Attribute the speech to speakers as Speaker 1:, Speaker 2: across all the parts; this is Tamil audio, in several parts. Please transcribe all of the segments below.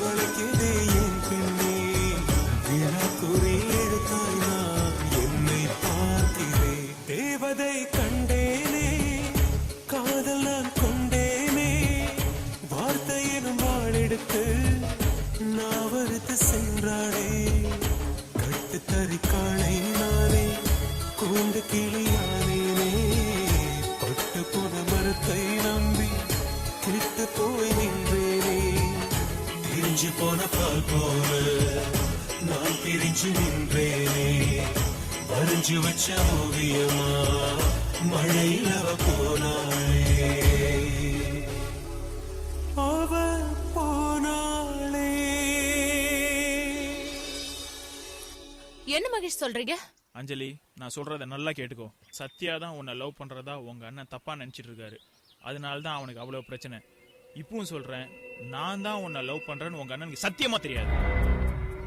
Speaker 1: அழைக்கிறே என் பெண்ணே, விழாக்குறி எழுத்தாய் நான் என்னை பார்க்கிறேன். தேவதை கண்டேனே, காதல் நான் கொண்டேனே, வார்த்தை எனும் வாழெடுத்து நாவறுத்து சென்றாளே. கட்டுத்தறிக்காளை நானே, கூண்டு கிளியானேனே, பட்டு போன மரத்தை நம்பி கிட்டு போய் நின்றேனே. பிரிஞ்சு போன பால் போல நான் பிரிஞ்சு நின்றேனே, வரைஞ்சு வச்ச ஓவியமா மழையில் அவ போனாளே, அவ போனாளே.
Speaker 2: என்ன மகேஷ் சொல்றீங்க?
Speaker 3: அஞ்சலி, நான் சொல்றத நல்லா கேட்டுக்கோ. சத்யா தான் உன்னை லவ் பண்றதா உங்க அண்ணன் தப்பா நினைச்சிட்டு இருக்காரு. அதனால தான் அவனுக்கு அவ்வளவு பிரச்சனை. இப்பவும் சொல்றேன், நான் தான் உன்னை லவ் பண்றேன்னு உங்க அண்ணனுக்கு சத்தியமா தெரியாது.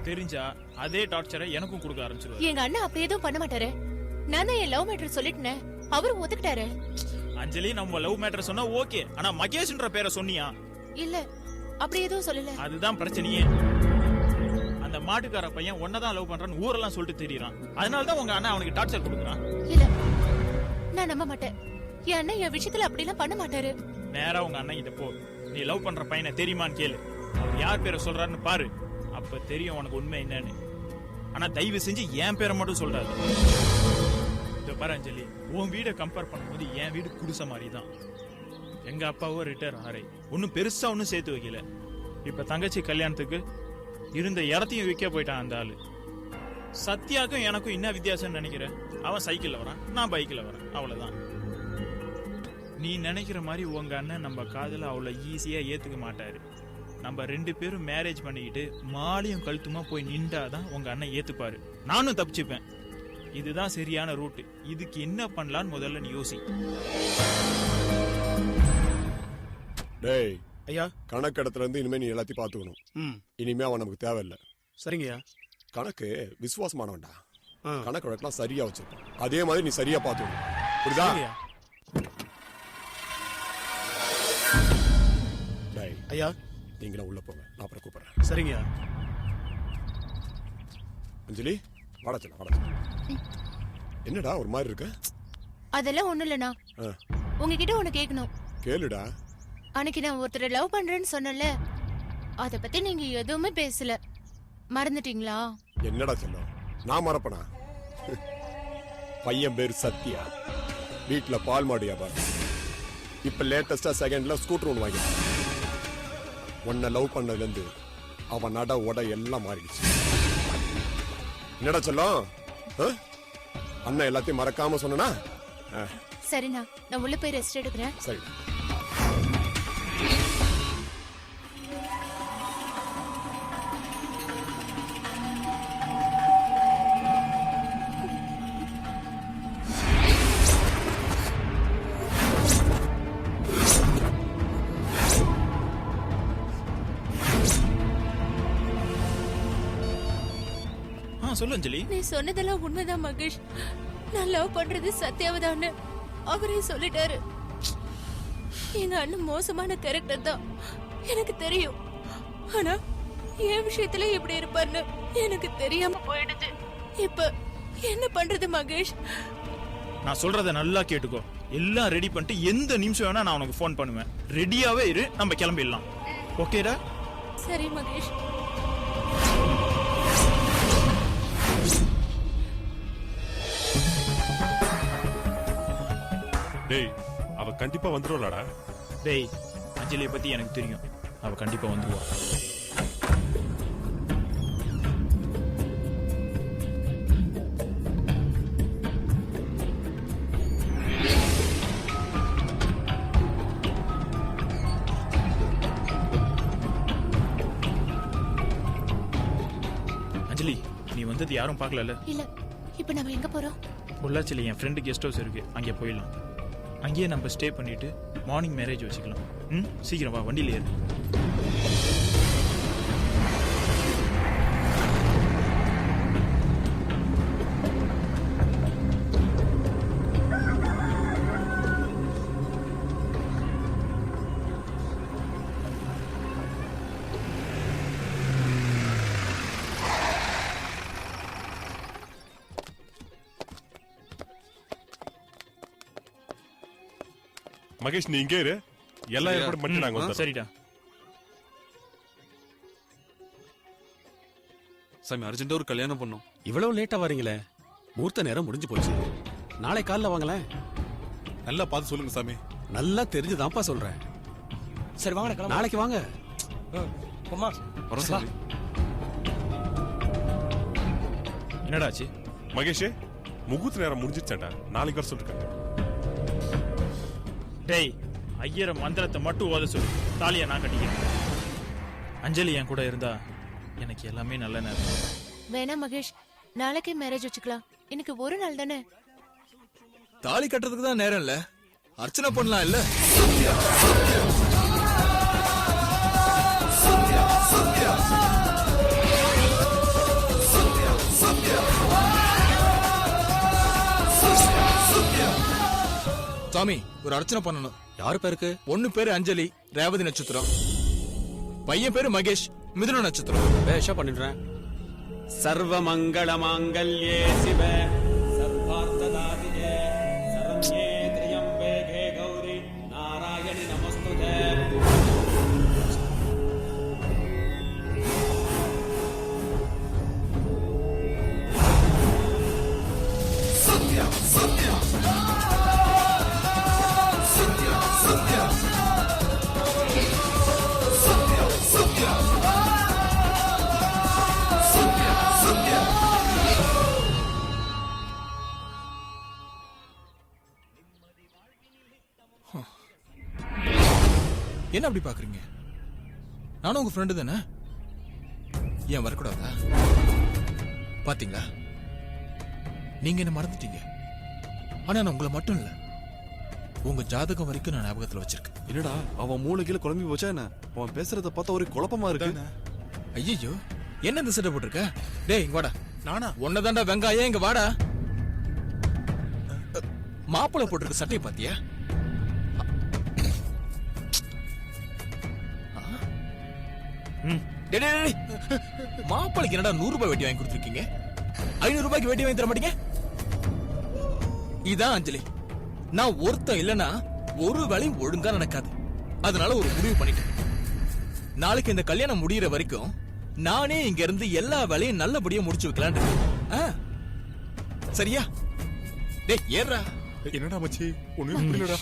Speaker 3: தெரிஞ்சா அதே டார்ச்சரை எனக்கும் கொடுக்க ஆரம்பிச்சிருவாரு.
Speaker 2: எங்க அண்ணன் அப்படி எதுவும் பண்ண மாட்டாரு. நான் தான் என் லவ் மேட்டர் சொல்லிட்டேன், அவரும் ஒத்துக்கிட்டாரு.
Speaker 3: அஞ்சலி, நம்ம லவ் மேட்டர் சொன்னா ஓகே, ஆனா மகேஷ்ன்ற பேரை சொன்னியா?
Speaker 2: இல்ல, அப்படி எதுவும் சொல்லல.
Speaker 3: அதுதான் பிரச்சனையே. அந்த மாட்டுக்கார பையன் ஒன்னதான் லவ் பண்றான்னு ஊரெல்லாம் சொல்லிட்டு தெரியறான். அதனாலதான் உங்க அண்ணன் அவனுக்கு டார்ச்சர் கொடுக்குறான்.
Speaker 2: இல்ல, நான் நம்ப மாட்டேன். என் அண்ணன் என் விஷயத்துல அப்படி எல்லாம் பண்ண மாட்டாரு.
Speaker 3: நேரா உங்க அண்ணன் கிட்ட போ, நீ லவ் பண்ற பையனை தெரியுமான்னு கேளு. அவர் யார் பேரை சொல்றாருன்னு பாரு, அப்ப தெரியும் உனக்கு உண்மை என்னன்னு. ஆனா தயவு செஞ்சு என் பேரை மட்டும் சொல்றாரு. இத பாரு அஞ்சலி, உன் வீடை கம்பேர் பண்ணும்போது என் வீடு குடிசை மாதிரி தான். எங்க அப்பாவும் ரிட்டையர் ஆரை, ஒன்னும் பெருசா ஒன்னும் சேர்த்து வைக்கல. இப்ப தங்கச்சி கல்யாணத்துக்கு இருந்த இடத்தையும் விற்க போயிட்டான் அந்த ஆளு. சத்யாக்கும் எனக்கும் என்ன வித்தியாசம்னு நினைக்கிறேன்? அவன் சைக்கிள்ல வரான், நான் பைக்கில் வரேன், அவ்வளவுதான். நீ நினைக்கிற மாதிரி உங்க அண்ணன் நம்ம காதல அவ்வளவு ஈஸியா ஏத்துக்க மாட்டாரு. நம்ம 2 பேரும் மேரேஜ் பண்ணிக்கிட்டு மாலையும் கழுத்துமா போய் நின்றாதான் உங்க அண்ணன் ஏத்துப்பாரு. நானும் தப்பிச்சுப்பேன். இதுதான் சரியான ரூட். இதுக்கு என்ன பண்ணலான்னு முதல்ல நீ யோசி.
Speaker 4: டேய்
Speaker 5: ஐயா,
Speaker 4: கணக்கெடுத்துல இருந்து இனிமே நீ எல்லாத்தையும் பாத்துக்கணும். இனிமே அவன் நமக்கு தேவையில்லை.
Speaker 5: சரிங்கய்யா.
Speaker 4: கணக்கு விசுவாசமானவன்டா. கணக்கு வழக்கெல்லாம் சரியா வச்சிருப்பான். அதே மாதிரி நீ சரியா பாத்துக்கணும். புரியுதா? டேய்
Speaker 5: ஐயா,
Speaker 4: நீங்களும் உள்ள போங்க, நான் அப்புறம் கூப்பிடுறேன்.
Speaker 5: சரிங்கய்யா.
Speaker 4: அஞ்சலி, வாடா வாடா. என்னடா ஒரு மாதிரி இருக்க?
Speaker 2: அதெல்லாம் ஒண்ணு இல்லண்ணா, உங்ககிட்ட ஒண்ணு கேட்கணும்.
Speaker 4: கேளுடா.
Speaker 2: அன்னைக்கு நான் ஒருத்தரை லவ் பண்றேன்னு சொன்னல, அத பத்தி நீங்க எதுவுமே பேசல. மறந்துட்டீங்களா?
Speaker 4: என்னடா சொல்லும், நான் மறப்பனா? பையன் பேரு சத்யா, வீட்டுல பால் மாடு வியாபாரம். இப்ப லேட்டஸ்டா செகண்ட்ல ஸ்கூட்டர் ஒன்று வாங்கி. உன்னை லவ் பண்ணதுல இருந்து அவன் நட உட எல்லாம் மாறிடுச்சு. என்னடா சொல்லும், அண்ணன் எல்லாத்தையும் மறக்காம சொன்னா?
Speaker 2: சரிண்ணா, நான் உள்ள போய் ரெஸ்ட் எடுக்கிறேன்.
Speaker 4: சரி.
Speaker 3: சொல்லு அஞ்சலி.
Speaker 2: நீ சொன்னதெல்லாம் உண்மைதான் மகேஷ். நான் லவ் பண்றது சத்யாவதான்னு அவரே சொல்லிட்டாரு. எங்க அண்ணன் மோசமான கேரக்டர் தான் எனக்கு தெரியும். ஆனா என் விஷயத்துல எப்படி இருப்பான்னு எனக்கு தெரியாம போயிடுது. இப்ப என்ன பண்றது மகேஷ்?
Speaker 3: நான் சொல்றத நல்லா கேட்டுக்கோ. எல்லாம் ரெடி பண்ணிட்டு எந்த நிமிஷம் வேணா நான் உனக்கு போன் பண்ணுவேன். ரெடியாவே இரு, நம்ம கிளம்பிடலாம். ஓகேடா?
Speaker 2: சரி மகேஷ்.
Speaker 6: டேய், அவ கண்டிப்பா வந்துருவாளடா.
Speaker 3: டேய், அஞ்சலியை பத்தி எனக்கு தெரியும், அவ கண்டிப்பா வந்துருவா. அஞ்சலி, நீ வந்தது யாரும் பார்க்கல?
Speaker 2: இல்ல. இப்ப நம்ம எங்க போறோம்?
Speaker 3: பொள்ளாச்சில என் ஃப்ரெண்டு கெஸ்ட் ஹவுஸ் இருக்கு, அங்கே போயிடலாம். அங்கேயே நம்ம ஸ்டே பண்ணிட்டு மார்னிங் மேரேஜ் வச்சுக்கலாம். சீக்கிரம் வா, வண்டியில ஏறு.
Speaker 6: மகேஷ் நீ இங்கே இரு எல்லாம் ஏற்பாடு பண்ணிட்டு நாங்க வந்துடுறோம்.
Speaker 3: சரிடா.
Speaker 5: சாமி அர்ஜென்ட்டா ஒரு கல்யாணம் பண்ணோம்.
Speaker 7: இவ்வளவு லேட்டா வரீங்களே, முகூர்த்த நேரம் முடிஞ்சு போச்சு. நாளை காலைல வாங்களேன்.
Speaker 5: நல்லா பார்த்து சொல்லுங்க சாமி.
Speaker 7: நல்லா தெரிஞ்சுதான்ப்பா சொல்றேன்.
Speaker 8: சரி வாங்க
Speaker 7: நாளைக்கு வாங்க.
Speaker 8: போமா.
Speaker 5: வரோம் சாமி.
Speaker 3: என்னடாச்சு?
Speaker 6: மகேஷ் முகூர்த்த நேரம் முடிஞ்சிருச்சாண்டா, நாளைக்கு வர சொல்லிருக்காங்க.
Speaker 3: டேய், ஐயர மந்திரத்தை மட்டும் ஓத சொல்லு, தாலியை நான் கட்டிக்கிறேன். அஞ்சலி என் கூட இருந்தா எனக்கு எல்லாமே நல்ல நேரம்.
Speaker 2: வேணாம் மகேஷ், நாளைக்கே மேரேஜ் வச்சுக்கலாம். எனக்கு ஒரு நாள் தானே.
Speaker 8: தாலி கட்டுறதுக்கு தான் நேரம் இல்ல, அர்ச்சனை பண்ணலாம் இல்ல. சாமி ஒரு அர்ச்சனை பண்ணணும்.
Speaker 7: யாரு பேருக்கு?
Speaker 8: பொண்ணு பேரு அஞ்சலி, ரேவதி நட்சத்திரம். பையன் பேரு மகேஷ், மிதுன நட்சத்திரம்.
Speaker 7: பேஷா பண்ணிடுறேன். சர்வ மங்கள மாங்கல்யே சிவ சர்வார்த்ததாதிஜே சரண்யே த்ரியம்பேகே கௌரி நாராயணி நமஸ்துதே.
Speaker 8: என்ன அப்படி பாக்குறீங்க? நானும் உங்க ஃப்ரெண்டு தானே, ஏன் வரக்கூடாதா? பாத்தீங்களா, நீங்க என்ன மறந்துட்டீங்க. ஆனா நான் உங்களை மட்டும் இல்ல, உங்க ஜாதகம் வரைக்கும் நான் ஞாபகத்துல வச்சிருக்கேன்.
Speaker 5: என்னடா அவன் மூளைக்குள்ள குழம்பி போச்சா என்ன? அவன் பேசுறத பார்த்தா ஒரு குழப்பமா இருக்கு.
Speaker 8: ஐயோ, என்ன இந்த சட்டை போட்டிருக்க? டேய் இங்க வாடா. நானா? ஒன்னதாண்டா வெங்காயம், இங்க வாடா. மாப்பிளை போட்டிருக்க சட்டையை பாத்தியா? மாப்பிளைக்கு என்னடா 100 ரூபாய் வெட்டி வாங்கி கொடுத்துருக்கீங்க, 500 ரூபாய்க்கு வெட்டி வாங்கி தர மாட்டீங்க? இதான் அஞ்சலி, நான் ஒருத்தன் இல்லனா ஒரு வேலையும் ஒழுங்கா நடக்காது. அதனால ஒரு முடிவு பண்ணிட்டேன். நாளைக்கு இந்த கல்யாணம் முடியற வரைக்கும் நானே இங்க இருந்து எல்லா வேலையும் நல்லபடியா முடிச்சு வைக்கலாம். சரியா? டேய் ஏறா.
Speaker 6: என்னடா மச்சி ஒண்ணுமே புரியலடா.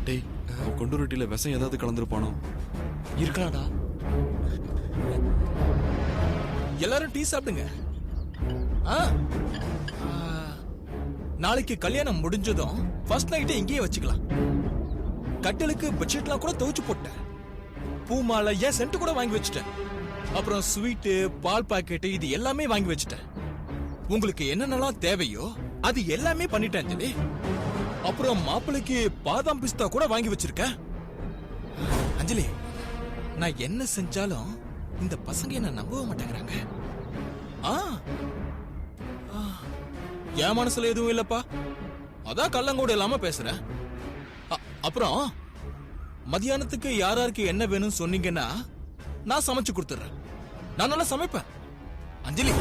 Speaker 5: டேய் கொண்டு ரொட்டியில விஷம் ஏதாவது கலந்துருப்பானோ?
Speaker 8: இருக்கலாம்டா. எல்லாரும் டீ சாப்பிடுங்க. நாளைக்கு கல்யாணம் முடிஞ்சதும் ஃபர்ஸ்ட் நைட்டே இங்கேயே வச்சுக்கலாம். கட்டலுக்கு பெட்ஷீட்லாம் கூட துவைச்சு போட்டேன். பூ மாலை, ஏன் சென்ட் கூட வாங்கி வச்சுட்டேன். அப்புறம் ஸ்வீட்டு, பால் பாக்கெட், இது எல்லாமே வாங்கி வச்சுட்டேன். உங்களுக்கு என்னென்னலாம் தேவையோ அது எல்லாமே பண்ணிட்டேன் அஞ்சலி. அப்புறம் மாப்பிளைக்கு பாதாம் பிஸ்தா கூட வாங்கி வச்சிருக்கேன். அஞ்சலி, நான் என்ன செஞ்சாலும் இந்த பசங்க என்ன நம்பவே மாட்டேங்கிறாங்க. என் மனசுல எதுவும் இல்லப்பா, அதான் கள்ளங்கூட இல்லாம பேசுறேன். அப்புறம் மதியானத்துக்கு யாராருக்கு என்ன வேணும்னு சொன்னீங்கன்னா நான் சமைச்சு கொடுத்துறேன். நான் நல்லா சமைப்பேன். அஞ்சலி,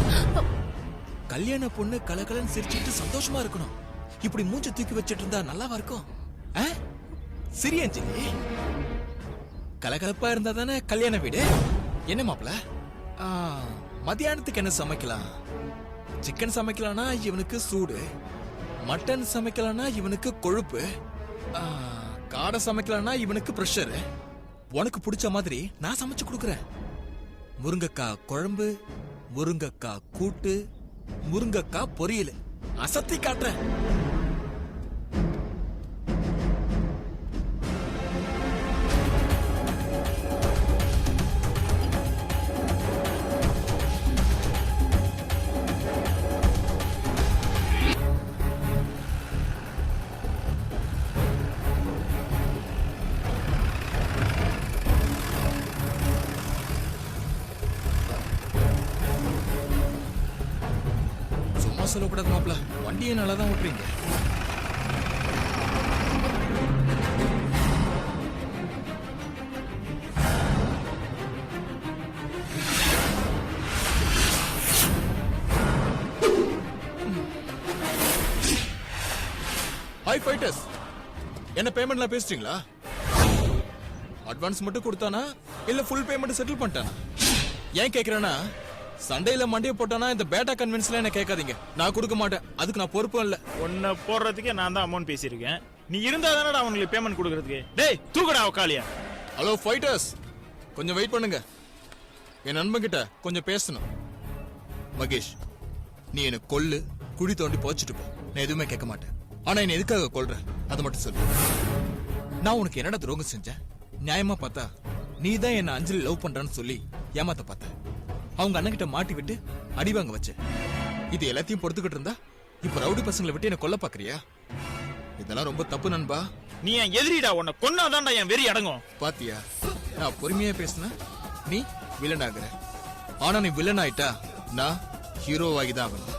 Speaker 8: கல்யாண பொண்ணு கலகலன்னு சிரிச்சுட்டு சந்தோஷமா இருக்கணும். இப்படி மூஞ்ச தூக்கி வச்சிட்டு இருந்தா நல்லாவா இருக்கும்? சரி அஞ்சலி, கலகலப்பா இருந்தா தானே கல்யாண வீடு. என்ன மாப்பிள, மத்தியானத்துக்கு என்ன சமைக்கலாம்? சிக்கன் சமைக்கலாம்னா இவனுக்கு சூடு, மட்டன் சமைக்கலாம்னா இவனுக்கு கொழுப்பு, காடை சமைக்கலாம்னா இவனுக்கு பிரஷர். உனக்கு பிடிச்ச மாதிரி நான் சமைச்சு கொடுக்கறேன். முருங்கக்காய் குழம்பு, முருங்கக்காய் கூட்டு, முருங்கக்காய் பொரியல், அசத்தி காட்டுறேன். சொல்லக்கூடாது மாப்ள. வண்டியை நல்லா தான் ஓட்டுறீங்க. ஹாய் ஃபைட்டர்ஸ், என்ன பேமெண்ட்லாம் பேசிட்டீங்களா? அட்வான்ஸ் மட்டும் கொடுத்தானா இல்ல ஃபுல் பேமெண்ட் செட்டில் பண்ணிட்டானா? ஏன் கேக்குறேன்னா, சண்டையில மண்டியை போட்டானா இந்த பேட்டா கன்வென்ஸ்ல என்ன கேட்காதீங்க, நான் கொடுக்க மாட்டேன். அதுக்கு நான் பொறுப்பும் இல்ல.
Speaker 3: உன்னை போடுறதுக்கே நான் தான் அமௌண்ட் பேசியிருக்கேன். நீ இருந்தா தானடா அவங்களுக்கு பேமெண்ட் கொடுக்கறதுக்கு. டேய் தூக்கடா உக்காலியா.
Speaker 8: ஹலோ ஃபைட்டர்ஸ், கொஞ்சம் வெயிட் பண்ணுங்க. என் நண்பன் கிட்ட கொஞ்சம் பேசணும். மகேஷ், நீ என்ன கொல்லு, குழி தோண்டி போச்சுட்டு போ, நான் எதுவுமே கேட்க மாட்டேன். ஆனா என்ன எதுக்காக கொல்ற அதை மட்டும் சொல்லு. நான் உனக்கு என்னடா துரோகம் செஞ்சேன்? நியாயமா பார்த்தா நீ தான் என்ன அஞ்சலி லவ் பண்றான்னு சொல்லி ஏமாத்த பார்த்த. அவங்க அண்ணன் கிட்ட மாட்டி விட்டு அடிவாங்க வச்ச. இது எல்லாத்தையும் பொறுத்துக்கிட்டு இருந்தா இப்ப ரவுடி பசங்களை விட்டு என்ன கொல்ல பாக்குறியா? இதெல்லாம் ரொம்ப தப்பு நண்பா.
Speaker 3: நீ என் எதிரிடா, உன்னை கொன்னாதான்டா என் வெறி அடங்கும்.
Speaker 8: பாத்தியா, நான் பொறுமையா பேசின நீ வில்லன் ஆகுற. ஆனா நீ வில்லன் ஆயிட்டா நான் ஹீரோவாகிதான் ஆகணும்.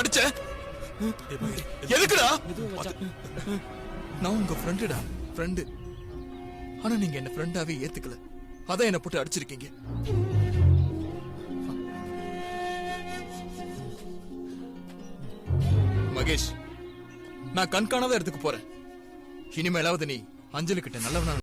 Speaker 8: அடிச்ச எதுக்குடா? நான் உங்க ஃப்ரெண்டுடா, ஃப்ரெண்டு. ஆனா நீங்க என்ன ஃப்ரெண்டாவே ஏத்துக்கல, அதான் என்ன போட்டு அடிச்சிருக்கீங்க. மகேஷ், நான் கண்காணாத இடத்துக்கு போறேன். இனிமேலாவது நீ அஞ்சலி கிட்ட நல்லவனா